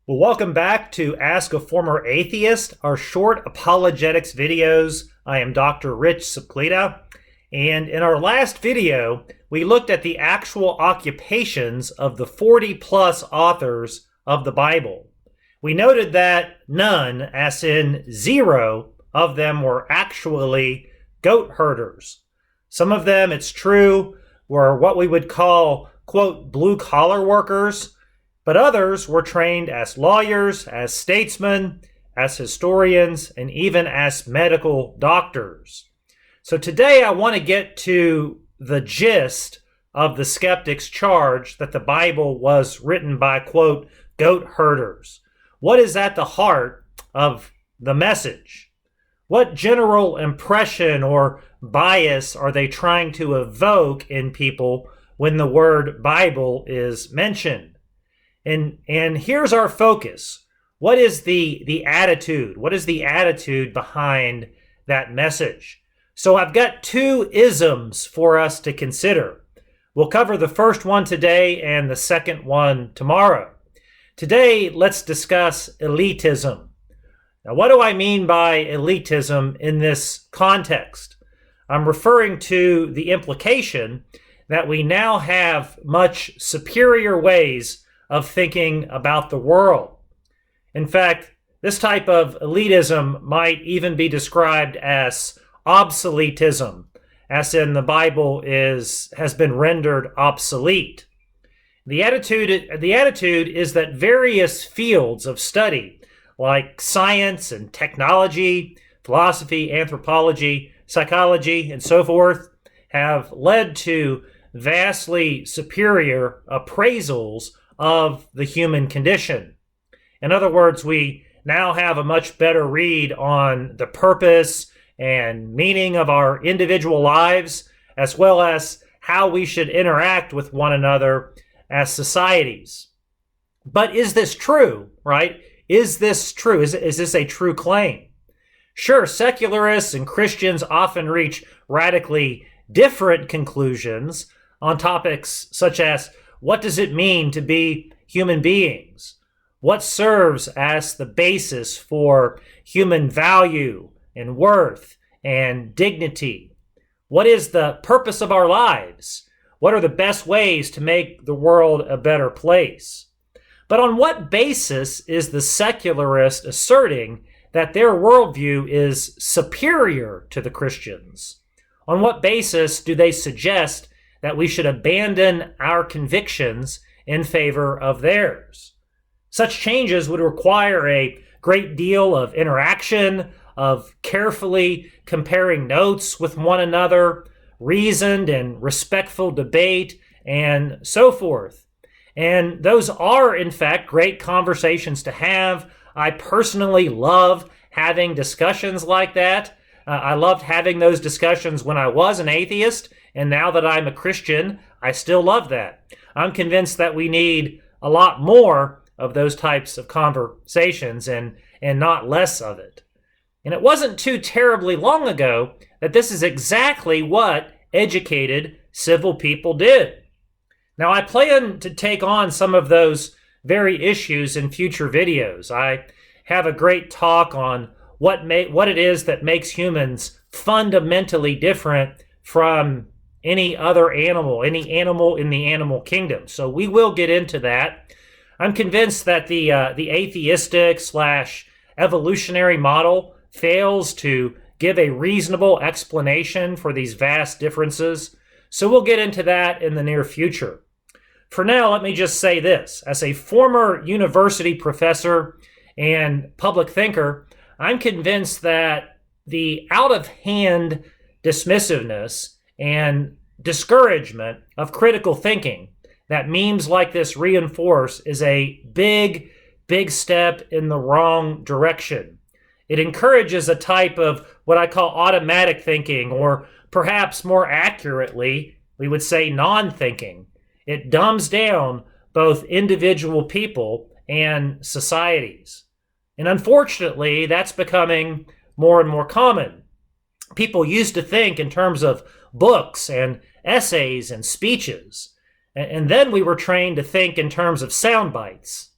Well, welcome back to Ask a Former Atheist, our short apologetics videos. I am Dr. Rich Suplita, and in our last video, we looked at the actual occupations of the 40-plus authors of the Bible. We noted that none, as in zero, of them were actually goat herders. Some of them, it's true, were what we would call, quote, blue-collar workers, but others were trained as lawyers, as statesmen, as historians, and even as medical doctors. So today I want to get to the gist of the skeptics' charge that the Bible was written by, quote, goat herders. What is at the heart of the message? What general impression or bias are they trying to evoke in people when the word Bible is mentioned? And here's our focus. What is the attitude? What is the attitude behind that message? So I've got two isms for us to consider. We'll cover the first one today and the second one tomorrow. Today, let's discuss elitism. Now, what do I mean by elitism in this context? I'm referring to the implication that we now have much superior ways of thinking about the world. In fact, this type of elitism might even be described as obsoletism, as in the Bible has been rendered obsolete. The attitude is that various fields of study, like science and technology, philosophy, anthropology, psychology, and so forth, have led to vastly superior appraisals of the human condition. In other words, we now have a much better read on the purpose and meaning of our individual lives, as well as how we should interact with one another as societies. But is this true, right? Is this true? Is this a true claim? Sure, secularists and Christians often reach radically different conclusions on topics such as what does it mean to be human beings? What serves as the basis for human value and worth and dignity? What is the purpose of our lives? What are the best ways to make the world a better place? But on what basis is the secularist asserting that their worldview is superior to the Christians? On what basis do they suggest that we should abandon our convictions in favor of theirs? Such changes would require a great deal of interaction, of carefully comparing notes with one another, reasoned and respectful debate, and so forth. And those are, in fact, great conversations to have. I personally love having discussions like that. I loved having those discussions when I was an atheist, and now that I'm a Christian, I still love that. I'm convinced that we need a lot more of those types of conversations and not less of it. And it wasn't too terribly long ago that this is exactly what educated civil people did. Now, I plan to take on some of those very issues in future videos. I have a great talk on what it is that makes humans fundamentally different from any animal in the animal kingdom. So we will get into that. I'm convinced that the atheistic / evolutionary model fails to give a reasonable explanation for these vast differences. So we'll get into that in the near future. For now, let me just say this. As a former university professor and public thinker, I'm convinced that the out-of-hand dismissiveness and discouragement of critical thinking that memes like this reinforce is a big, big step in the wrong direction. It encourages a type of what I call automatic thinking, or perhaps more accurately, we would say non-thinking. It dumbs down both individual people and societies. And unfortunately, that's becoming more and more common. People used to think in terms of books and essays and speeches. And then we were trained to think in terms of sound bites.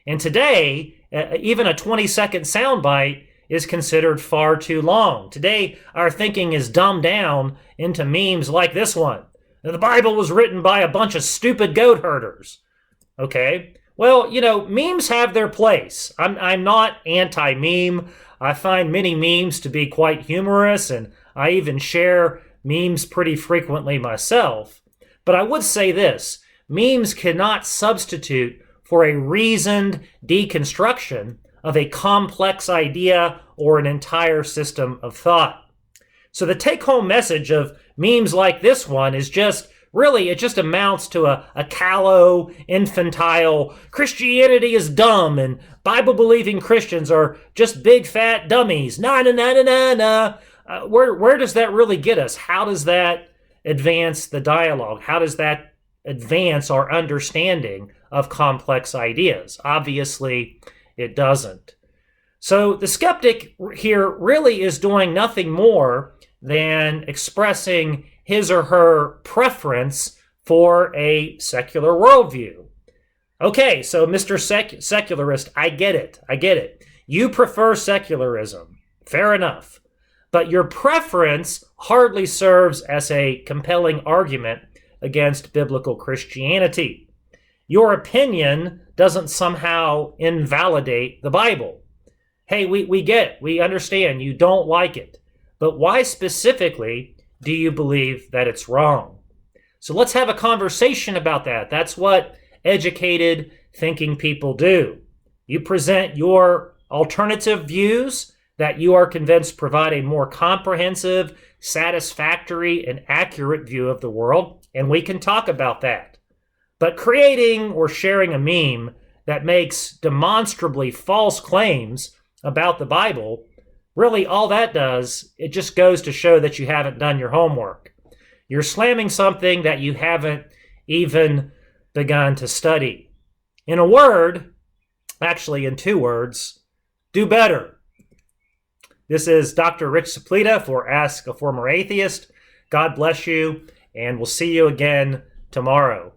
And today, even a 20-second soundbite is considered far too long. Today, our thinking is dumbed down into memes like this one. The Bible was written by a bunch of stupid goat herders. Okay? Well, memes have their place. I'm not anti-meme. I find many memes to be quite humorous, and I even share memes pretty frequently myself. But I would say this: memes cannot substitute for a reasoned deconstruction of a complex idea or an entire system of thought. So the take-home message of memes like this one is it just amounts to a callow, infantile, Christianity is dumb and Bible-believing Christians are just big fat dummies. Na na na na na na. Where does that really get us? How does that advance the dialogue? How does that advance our understanding of complex ideas? Obviously, it doesn't. So the skeptic here really is doing nothing more than expressing his or her preference for a secular worldview. Okay, so Mr. Secularist, I get it. You prefer secularism. Fair enough. But your preference hardly serves as a compelling argument against biblical Christianity. Your opinion doesn't somehow invalidate the Bible. Hey, we get it. We understand you don't like it. But why specifically do you believe that it's wrong? So let's have a conversation about that. That's what educated thinking people do. You present your alternative views that you are convinced provide a more comprehensive, satisfactory, and accurate view of the world, and we can talk about that. But creating or sharing a meme that makes demonstrably false claims about the Bible, really all that does, it just goes to show that you haven't done your homework. You're slamming something that you haven't even begun to study. In a word, actually in 2 words, do better. This is Dr. Rich Suplita for Ask a Former Atheist. God bless you, and we'll see you again tomorrow.